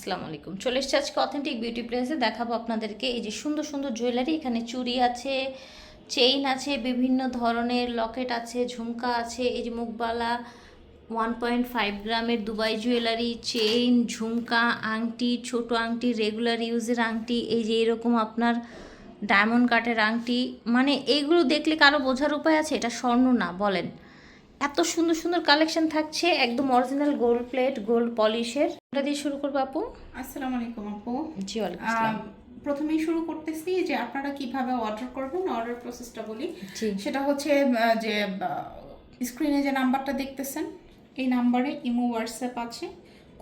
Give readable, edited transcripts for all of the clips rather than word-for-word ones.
আসসালামু আলাইকুম। চলে এসেছি আজকে অথেন্টিক বিউটি প্লেসে। দেখাবো আপনাদেরকে এই যে সুন্দর সুন্দর জুয়েলারি। এখানে চুড়ি আছে, চেইন আছে, বিভিন্ন ধরনের লকেট আছে, ঝুমকা আছে, এই যে মুখবালা 1.5 গ্রামের দুবাই জুয়েলারি, চেইন, ঝুমকা, আংটি, ছোট আংটি, রেগুলার ইউজের আংটি, এই যে এরকম আপনার ডায়মন্ড কাটের আংটি। মানে এইগুলো দেখলে কারো বোঝার উপায় আছে এটা স্বর্ণ না? বলেন। এত সুন্দর সুন্দর কালেকশন থাকছে, একদম অরিজিনাল গোল্ড প্লেট, গোল্ড পলিশের। এটা দিয়ে শুরু করবো আপু। আসসালামু আলাইকুম আপু। জি, ওয়ালাইকুম আসসালাম। প্রথমেই শুরু করতেছি যে আপনারা কিভাবে অর্ডার করবেন, অর্ডার প্রসেসটা বলি। জি। সেটা হচ্ছে যে স্ক্রিনে যে নাম্বারটা দেখতেছেন, এই নাম্বারে ইমো হোয়াটসঅ্যাপ আছে।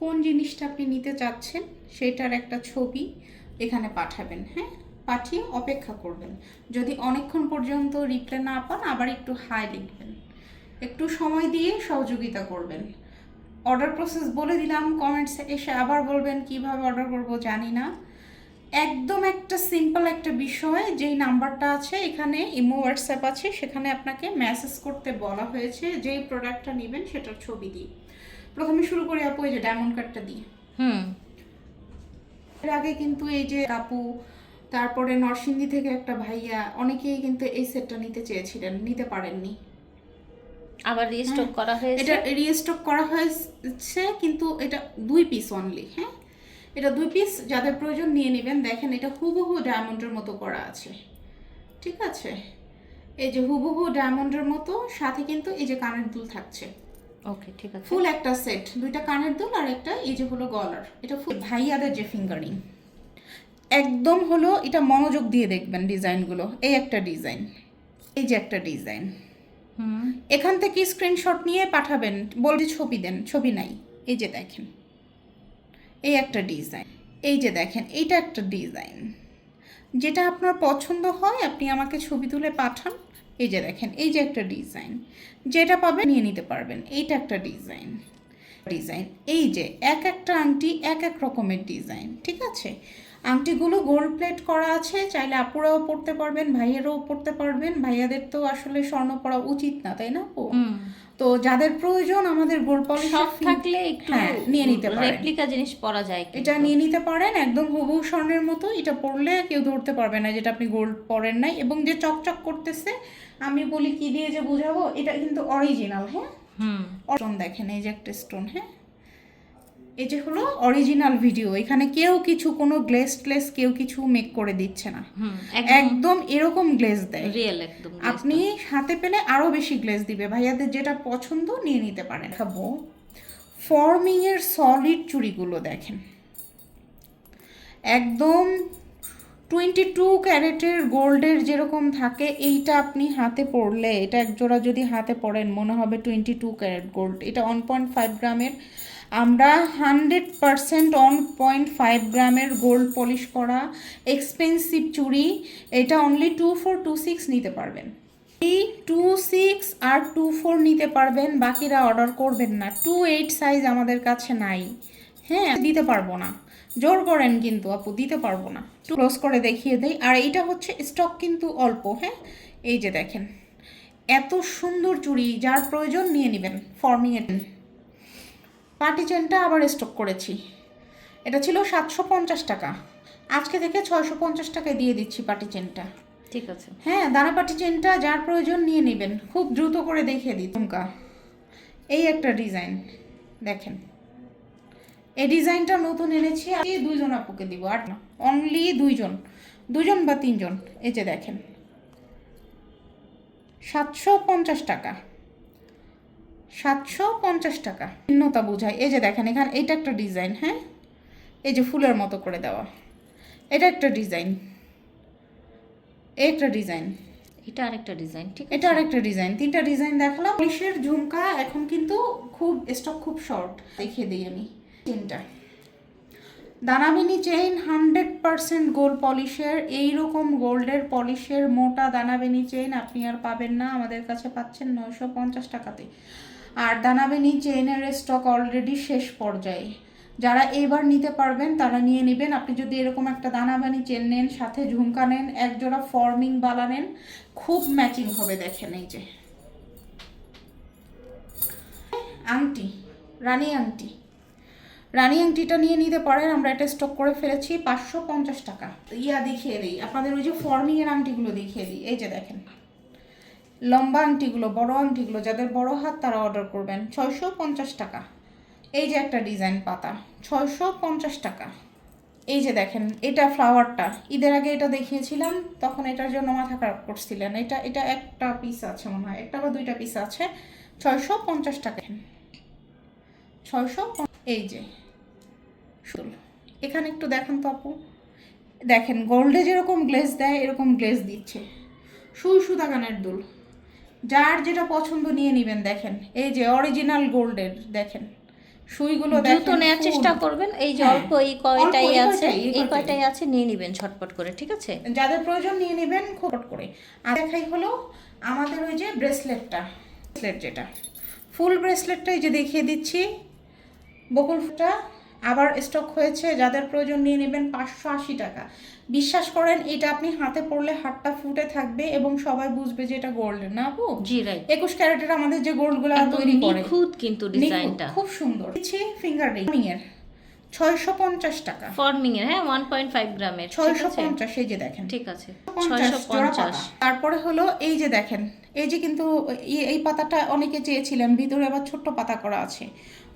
কোন জিনিসটা আপনি নিতে চাচ্ছেন সেটার একটা ছবি এখানে পাঠাবেন। হ্যাঁ, পাঠিয়ে অপেক্ষা করবেন। যদি অনেকক্ষণ পর্যন্ত রিপ্লাই না পান আবার একটু হাই লিখবেন, একটু সময় দিয়ে সহযোগিতা করবেন। অর্ডার প্রসেস বলে দিলাম, কমেন্টসে এসে আবার বলবেন কিভাবে অর্ডার করব জানি না। একদম একটা সিম্পল একটা বিষয়, যেই নাম্বারটা আছে এখানে ইমো হোয়াটসঅ্যাপ আছে, সেখানে আপনাকে মেসেজ করতে বলা হয়েছে যেই প্রোডাক্টটা নেবেন সেটার ছবি দিয়ে। প্রথমে শুরু করি আপু এই যে ডায়মন্ড কাটটা দিয়ে। এর আগে কিন্তু এই যে আপু, তারপরে নরসিংদী থেকে একটা ভাইয়া, অনেকেই কিন্তু এই সেটটা নিতে চেয়েছিলেন, নিতে পারেননি। আবার রিস্টক করা হয়েছে। এটা রিস্টক করা হয়েছে, কিন্তু এটা 2 পিস অনলি। হ্যাঁ, এটা 2 পিস, যাদের প্রয়োজন নিয়ে নেবেন। দেখেন এটা হুবহু ডায়মন্ডের মতো করা আছে, ঠিক আছে? এই যে হুবহু ডায়মন্ডের মতো, সাথে কিন্তু এই যে কানের দুল থাকছে। ওকে, ঠিক আছে। ফুল একটা সেট, 2টা কানের দুল আর একটা এই যে হলো গলার। এটা ফুল ভাইয়াদের যে ফিঙ্গারিং, একদম হলো এটা মনোযোগ দিয়ে দেখবেন ডিজাইনগুলো। এই একটা ডিজাইন, এই যে একটা ডিজাইন। এখান থেকে স্ক্রিনশট নিয়ে পাঠাবেন, বলতে ছবি দেন, ছবি নাই। এই যে দেখেন এই একটা ডিজাইন, এই যে দেখেন এইটা একটা ডিজাইন। যেটা আপনার পছন্দ হয় আপনি আমাকে ছবি তুলে পাঠান। এই যে দেখেন এই যে একটা ডিজাইন, যেটা পাবেন নিয়ে নিতে পারবেন। এইটা একটা ডিজাইন, এই যে এক একটা আংটি এক এক রকমের ডিজাইন, ঠিক আছে? আংটিগুলো গোল্ড প্লেট করা আছে, চাইলে আপুরাও পড়তে পারবেন, ভাইয়েরাও পড়তে পারবেন। ভাইয়াদের তো আসলে স্বর্ণ পরা উচিত না, তাই না আপু? তো যাদের প্রয়োজন আমাদের গোল্ড পলিশ সব থাকলে একটু নিয়ে নিতে পারেন। রেপ্লিকা জিনিস পরা যায়, এটা নিয়ে নিতে পারেন, একদম হুবহু স্বর্ণের মতো। এটা পরলে কেউ ধরতে পারবে না যেটা আপনি গোল্ড পরেন নাই। এবং যে চকচক করতেছে, আমি বলি কি দিয়ে যে বুঝাবো, এটা কিন্তু অরিজিনাল। হ্যাঁ, স্টোন দেখেন, এই যে একটা স্টোন। হ্যাঁ, এই যে হলো অরিজিনাল ভিডিও। এখানে কেউ কিছু কোনো গ্লেজ টেস কেউ কিছু মেক করে দিচ্ছে না, একদম এরকম গ্লেজ দেয়, রিয়েল একদম। আপনি হাতে পেলে আরো বেশি গ্লেজ দিবে। ভাইয়াদের যেটা পছন্দ নিয়ে নিতে পারেন। দেখাবো ফর্মিং এর সলিড চুড়িগুলো, দেখেন একদম 22 ক্যারেটের গোল্ডের যেরকম থাকে, এইটা আপনি হাতে পরলে, এটা একজোড়া যদি হাতে পরেন মনে হবে 22 ক্যারেট গোল্ড। এটা 1.5 গ্রামের, আমরা 100% 1.5 গ্রামের গোল্ড পলিশ করা এক্সপেন্সিভ চুড়ি। এটা অনলি 2426 নিতে পারবেন। এই 26 আর 24 নিতে পারবেন, বাকিরা অর্ডার করবেন না। 28 সাইজ আমাদের কাছে নাই। হ্যাঁ, দিতে পারবো না, জোর করেন কিন্তু আপু, দিতে পারবো না। ক্লোজ করে দেখিয়ে দেই। আর এইটা হচ্ছে স্টক কিন্তু অল্প। হ্যাঁ, এই যে দেখেন এত সুন্দর চুড়ি, যার প্রয়োজন নিয়ে নেবেন। ফর্মিংয়ের পার্টি চেনটা আবার স্টক করেছি, এটা ছিল 750 টাকা, আজকে থেকে 650 টাকায় দিয়ে দিচ্ছি পার্টি চেনটা, ঠিক আছে? হ্যাঁ, দানা পার্টি চেনটা যার প্রয়োজন নিয়ে নেবেন। খুব দ্রুত করে দেখিয়ে দিই। তুমকা এই একটা ডিজাইন দেখেন, এই ডিজাইনটা নতুন এনেছি, আমি 2 জন আপুকে দিব, আর না, অনলি 2 জন বা 3 জন। এই যে দেখেন 750 টাকা, 750 টাকা, ভিন্নতা বোঝায়। এই যে দেখেন এখানে এইটা একটা ডিজাইন। হ্যাঁ, এই যে ফুলের মতো করে দেওয়া, এটা একটা ডিজাইন, একটা ডিজাইন, এটা আরেকটা ডিজাইন, ঠিক এটা আরেকটা ডিজাইন। 3টা ডিজাইন দেখালাম। পলিশের ঝুমকা এখন কিন্তু খুব স্টক, খুব শর্ট, দেখিয়ে দিই আমি। 3টা দানাবিনি চেইন 100% গোল্ড পলিশের, এইরকম গোল্ডের পলিশের মোটা দানাবিনি চেইন আপনি আর পাবেন না, আমাদের কাছে পাচ্ছেন 950 টাকাতে। আর দানাবিনি চেইনের স্টক অলরেডি শেষ পর্যায়ে। যারা এবার নিতে পারবেন তারা নিয়ে নেবেন। আপনি যদি এরকম একটা দানাবানি চেন নেন, সাথে ঝুমকা নেন, একজোড়া ফর্মিং বালা নেন, খুব ম্যাচিং হবে। দেখেন এই যে আংটি, রানী আংটি, রানী আংটিটা নিয়ে নিতে পারেন, আমরা এটা স্টক করে ফেলেছি 550 টাকা। ইয়া দেখিয়ে দিই আপনাদের, ওই যে ফর্মিংয়ের আংটিগুলো দেখিয়ে দিই। এই যে দেখেন লম্বা আংটিগুলো, বড় আংটিগুলো, যাদের বড় হাত তারা অর্ডার করবেন 650 টাকা। এই যে একটা ডিজাইন পাতা 650 টাকা। এই যে দেখেন এটা ফ্লাওয়ারটা, ঈদের আগে এটা দেখিয়েছিলাম, তখন এটার জন্য মাথা খারাপ করছিলেন। এটা এটা একটা পিস আছে মনে হয়, একটা বা দুইটা পিস আছে, 650 টাকা। 600। এই যে শুল, এখানে একটু দেখেন তো আপু, দেখেন গোল্ডে যেরকম গ্লেজ দেয় এরকম গ্লেজ দিচ্ছে। সুই সুতা কানের দুল, যার যেটা পছন্দ নিয়ে নেবেন। দেখেন এই যে অরিজিনাল গোল্ডের, দেখেন সুইগুলো দ্রুত দেখেন, নেওয়ার ফুল। চেষ্টা করবেন। এই যে হ্যাঁ, অল্প এই কয়টাই অল্প, আছে, এই কয়টাই। কয়টাই আছে, নিয়ে নেবেন ঝটপট করে, ঠিক আছে? যাদের প্রয়োজন নিয়ে নেবেন খোপট করে। আর দেখাই হলো আমাদের ওই যে ব্রেসলেটটা, ব্রেসলেট যেটা ফুল ব্রেসলেটটা, এই যে দেখিয়ে দিচ্ছি, বকুলটা আবার স্টক হয়েছে, যাদের প্রয়োজন নিয়ে নেবেন 580 টাকা। বিশ্বাস করেন এটা আপনি হাতে পরলে হাতটা ফুটে থাকবে এবং সবাই বুঝবে যে এটা গোল্ডের, না আপু? জি রাইট। 21 ক্যারেটের আমাদের যে গোল্ডগুলো একদম তৈরি করে, নিখুঁত কিন্তু ডিজাইনটা খুব সুন্দর। দিচ্ছি ফিঙ্গার রিং এর 650 টাকা। ফর্মিং এর, হ্যাঁ 1.5 গ্রামের, ঠিক আছে? 650, এই যে দেখেন ঠিক আছে, 650। 650। তারপরে হলো এই যে দেখেন, এই যে কিন্তু এই পাতাটা অনেকে চেয়েছিলেন, ভিতরে আবার ছোট্ট পাতা করা আছে,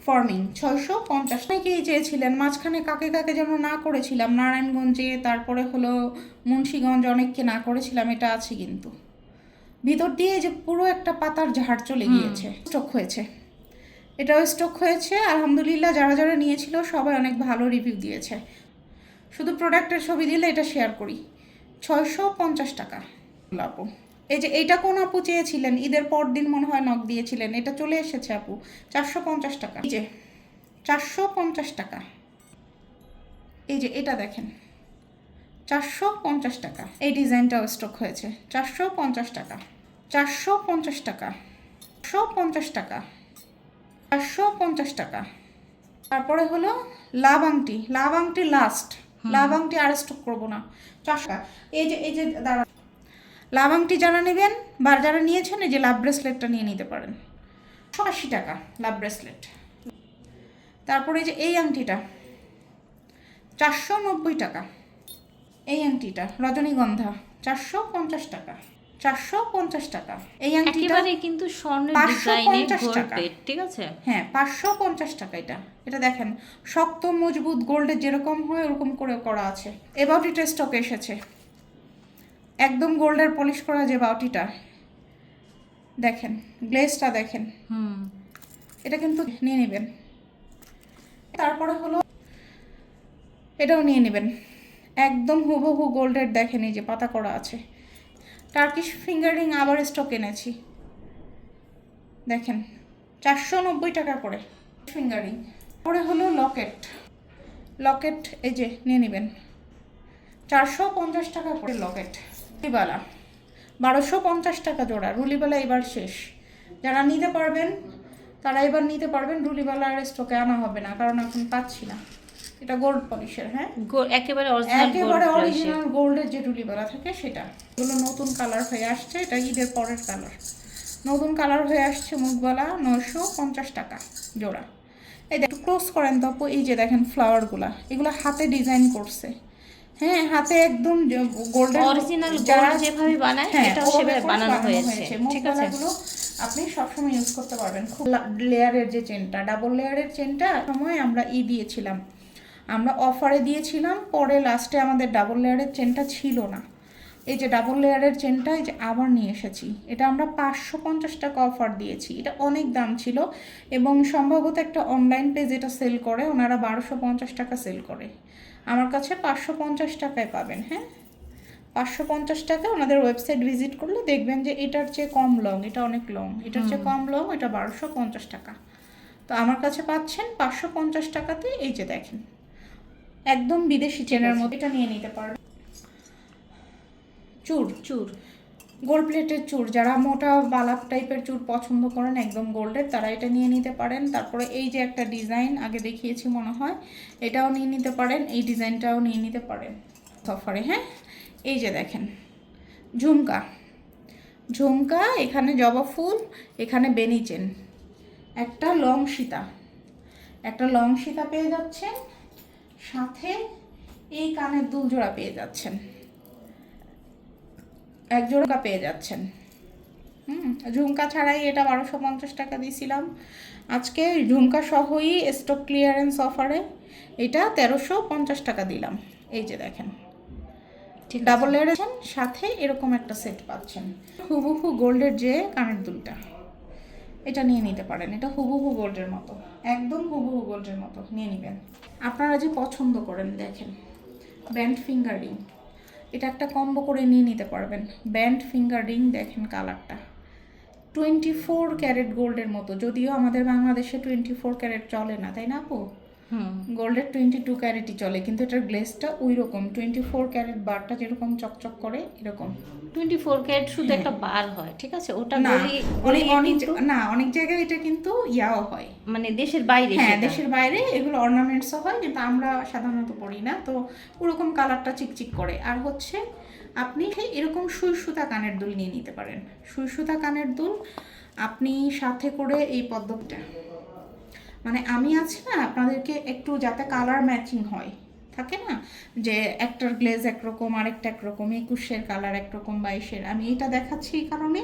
ফর্মিং 650। অনেকেই চেয়েছিলেন, মাঝখানে কাকে কাকে যেন না করেছিলাম, নারায়ণগঞ্জে, তারপরে হলো মুন্সিগঞ্জ, অনেককে না করেছিলাম, এটা আছে কিন্তু ভিতর দিয়ে যে পুরো একটা পাতার ঝাড় চলে গিয়েছে, স্টক হয়েছে, এটাও স্টক হয়েছে আলহামদুলিল্লাহ। যারা যারা নিয়েছিল সবাই অনেক ভালো রিভিউ দিয়েছে। শুধু প্রোডাক্টের ছবি দিলে এটা শেয়ার করি। 650 টাকা আপু। এই যে এইটা কোন আপু চেয়েছিলেন, ঈদের পর দিন মনে হয় নক দিয়েছিলেন, এটা চলে এসেছে আপু 450 টাকা। এই যে 450 টাকা। এই যে এটা দেখেন 450 টাকা। এই ডিজাইনটাও স্টক হয়েছে 450 টাকা। 450 টাকা, 450 টাকা, 450 টাকা। তারপরে হলো লাভ আংটি, লাভ আংটি লাস্ট, লাভ আংটি আর স্টক করবো না। 400 টাকা। এই যে দাঁড়া, লাভ আংটি যারা নেবেন বা যারা নিয়েছেন, এই যে লাভ ব্রেসলেটটা নিয়ে নিতে পারেন 180 টাকা লাভ ব্রেসলেট। তারপরে এই যে এই আংটিটা 490 টাকা। এই আংটিটা রজনীগন্ধা 450 টাকা, 450 টাকা। এই আংটিটা একেবারে কিন্তু স্বর্ণের ডিজাইনে গোল্ড, ঠিক আছে? হ্যাঁ 550 টাকা। এটা দেখেন শক্ত মজবুত গোল্ডের যেরকম হয় ওরকম করে করা আছে। এ বাউটিটা স্টক এসেছে, একদম গোল্ডের পলিশ করা যে বাউটিটা, দেখেন গ্লেজটা দেখেন, এটা কিন্তু নিয়ে নেবেন। তারপরে হলো এটাও নিয়ে নেবেন, একদম হুবহু গোল্ডের, দেখেন এই যে পাতা করা আছে। টার্কিশ ফিঙ্গারিং আবার স্টক এনেছি, দেখেন 490 টাকা করে ফিঙ্গারিং। পরে হলো লকেট, লকেট এই যে নিয়ে নেবেন 450 টাকা করে লকেট। রুলিবালা 1250 টাকা জোড়া। রুলিবালা এবার শেষ, যারা নিতে পারবেন তারা এবার নিতে পারবেন। রুলিবালা আর স্টকে আনা হবে না, কারণ এখন পাচ্ছি না। এটা গোল্ড পলিশের, হ্যাঁ একেবারে অরিজিনাল গোল্ডের যে রুলিবালা থাকে সেটা। এগুলো নতুন কালার হয়ে আসছে, এটা ঈদের পরের কালার, নতুন কালার হয়ে আসছে মুখবালা, 950 টাকা জোড়া। এই একটু ক্লোজ করেন তো আপু, এই যে দেখেন ফ্লাওয়ারগুলা, এগুলো হাতে ডিজাইন করছে, হ্যাঁ হাতে একদম গোল্ডেন অরিজিনাল গোল্ড যেভাবে বানায় এটাও সেভাবে বানানো হয়েছে, ঠিক আছে? মুখবালাগুলো আপনি সবসময় ইউজ করতে পারবেন। খুব লেয়ারের যে চেনটা, ডাবল লেয়ারের চেনটা সময় আমরা দিয়েছিলাম, আমরা অফারে দিয়েছিলাম, পরে লাস্টে আমাদের ডাবল লেয়ারের চেনটা ছিল না। এই যে ডাবল লেয়ারের চেনটা এই যে আবার নিয়ে এসেছি, এটা আমরা 550 টাকা অফার দিয়েছি, এটা অনেক দাম ছিল এবং সম্ভবত একটা অনলাইন পেজ এটা সেল করে, ওনারা 1250 টাকা সেল করে, আমার কাছে 550 টাকায় পাবেন। হ্যাঁ 550 টাকা। ওনাদের ওয়েবসাইট ভিজিট করলে দেখবেন যে এটার চেয়ে কম লং, এটা অনেক লং, এটার চেয়ে কম লং, এটা 1250 টাকা। তো আমার কাছে পাচ্ছেন 550 টাকাতে। এই যে দেখেন একদম বিদেশি চেনের মধ্যে, এটা নিয়ে নিতে পারবেন। চুর গোল্ড প্লেটের চুর, যারা মোটা বালাপ টাইপের চুর পছন্দ করেন একদম গোল্ডের, তারা এটা নিয়ে নিতে পারেন। তারপরে এই যে একটা ডিজাইন আগে দেখিয়েছি মনে হয়, এটাও নিয়ে নিতে পারেন, এই ডিজাইনটাও নিয়ে নিতে পারেন অফারে। হ্যাঁ এই যে দেখেন ঝুমকা, ঝুমকা, এখানে জবা ফুল, এখানে বেনি চেন, একটা লং সীতা, একটা লং সীতা পেয়ে যাচ্ছেন, সাথে এই কানের দুল জোড়া পেয়ে যাচ্ছেন, এক জোড়া পেয়ে যাচ্ছেন। ঝুমকা ছাড়াই এটা 1250 টাকা দিয়েছিলাম, আজকে ঝুমকা সহই স্টক ক্লিয়ারেন্স অফারে এটা 1350 টাকা দিলাম। এই যে দেখেন ডাবল লেয়ার সাথে এরকম একটা সেট পাচ্ছেন। হুবহু গোল্ডের যে কানের দুলটা, এটা নিয়ে নিতে পারেন। এটা হুবহু গোল্ডের মতো, একদম হুবহু গোল্ডের মতো নিয়ে নেবেন। আপনারা যে পছন্দ করেন দেখেন ব্যান্ড ফিঙ্গার রিং, এটা একটা কম্বো করে নিয়ে নিতে পারবেন। ব্যান্ড ফিঙ্গার রিং দেখেন কালারটা 24 ক্যারেট গোল্ডের মতো, যদিও আমাদের বাংলাদেশে 24 ক্যারেট চলে না, তাই না আপু? গোল্ডের 22 ক্যারেটই চলে, কিন্তু এটার গ্লেসটা ওই রকম 24 ক্যারেট বারটা যেরকম চকচক করে এরকম। 24 ক্যারেট শুধু একটা বার হয়, ঠিক আছে? ওটা না গলি অনেক জায়গায় এটা কিন্তু ইয়াও হয়, মানে দেশের বাইরে। হ্যাঁ দেশের বাইরে এগুলো অর্নামেন্টসও হয়, কিন্তু আমরা সাধারণত পড়ি না। তো ওরকম কালারটা চিকচিক করে। আর হচ্ছে আপনি এরকম সুই সুতা কানের দুল নিয়ে নিতে পারেন। সুই সুতা কানের দুল আপনি সাথে করে এই পদ্মটা, মানে আমি আছি না আপনাদেরকে একটু যাতে কালার ম্যাচিং হয়, থাকে না যে একটার গ্লেজ একরকম আরেকটা একরকম, 21-এর কালার একরকম, 22-এর। আমি এটা দেখাচ্ছি এই কারণে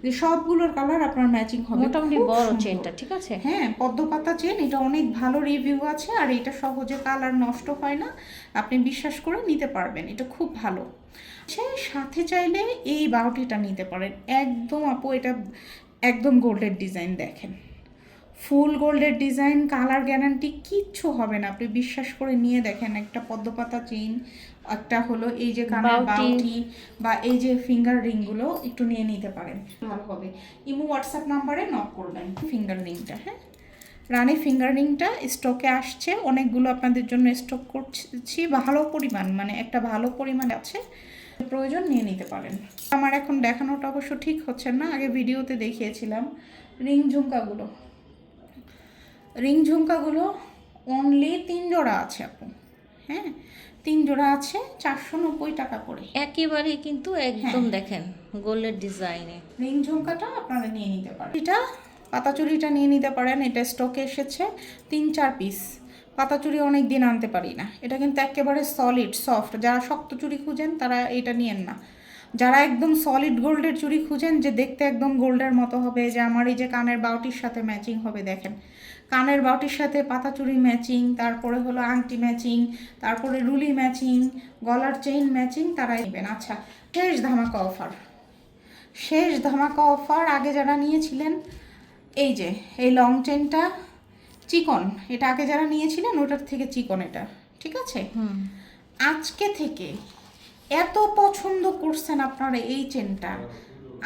যে সবগুলোর কালার আপনার ম্যাচিং হবে। মোটামুটি বড় চেনটা, ঠিক আছে? হ্যাঁ পদ্মপাতা চেন, এটা অনেক ভালো রিভিউ আছে, আর এটা সহজে কালার নষ্ট হয় না, আপনি বিশ্বাস করে নিতে পারবেন, এটা খুব ভালো। সাথে চাইলে এই বাউটিটা নিতে পারেন, একদম আপু এটা একদম গোল্ডের ডিজাইন, দেখেন ফুল গোল্ডের ডিজাইন, কালার গ্যারান্টি কিচ্ছু হবে না, আপনি বিশ্বাস করে নিয়ে দেখেন। একটা পদ্মপাতা চেইন, একটা হলো এই যে কানের বাউটি বা এই যে ফিঙ্গার রিংগুলো একটু নিয়ে নিতে পারেন, ভালো হবে। ইমো হোয়াটসঅ্যাপ নাম্বারে নক করবেন ফিঙ্গার রিংটা। হ্যাঁ রানী ফিঙ্গার রিংটা স্টকে আসছে, অনেকগুলো আপনাদের জন্য স্টক করছি, ভালো পরিমাণ, মানে একটা ভালো পরিমাণ আছে, প্রয়োজন নিয়ে নিতে পারেন। আমার এখন দেখানোটা অবশ্য ঠিক হচ্ছে না, আগে ভিডিওতে দেখিয়েছিলাম। রিং ঝুমকাগুলো অনলি 3 জোড়া আছে আপু, হ্যাঁ 3 জোড়া আছে 490 টাকা করে একেবারে কিন্তু একদম দেখেন গোল্ডের ডিজাইনে রিং ঝুমকাটা আপনারা নিয়ে নিতে পারেন। এটা পাতাচুরিটা নিয়ে নিতে পারেন, এটা স্টকে এসেছে 3-4 পিস। পাতাচুরি অনেক দিন আনতে পারি না, এটা কিন্তু একেবারে সলিড সফট। যারা শক্ত চুড়ি খুঁজেন তারা এটা নিয়েন না, যারা একদম সলিড গোল্ডের চুড়ি খুঁজেন যে দেখতে একদম গোল্ডের মতো হবে, যে আমার এই যে কানের বাউটির সাথে ম্যাচিং হবে, দেখেন কানের বাউটির সাথে পাতাচুরি ম্যাচিং, তারপরে হলো আংটি ম্যাচিং, তারপরে রুলি ম্যাচিং, গলার চেইন ম্যাচিং, তারাই নেবেন। আচ্ছা শেষ ধামাকা অফার, আগে যারা নিয়েছিলেন এই যে এই লং চেনটা চিকন, এটা আগে যারা নিয়েছিলেন ওটার থেকে চিকন এটা, ঠিক আছে? আজকে থেকে এত পছন্দ করছেন আপনারা এই চেনটা,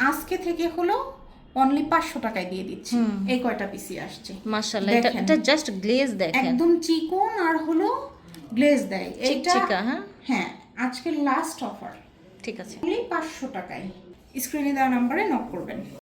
আজকে থেকে হলো অনলি 500 টাকায় দিয়ে দিচ্ছি। এই কয়টা পিসি আসছে মাশাআল্লাহ, এটা জাস্ট গ্লেজ দেখেন, একদম চিকন আর হলো গ্লেজ দেয় এইটা। হ্যাঁ হ্যাঁ আজকের লাস্ট অফার, ঠিক আছে, অনলি 500 টাকায়। স্ক্রিনে দেওয়া নাম্বারে নক করবেন।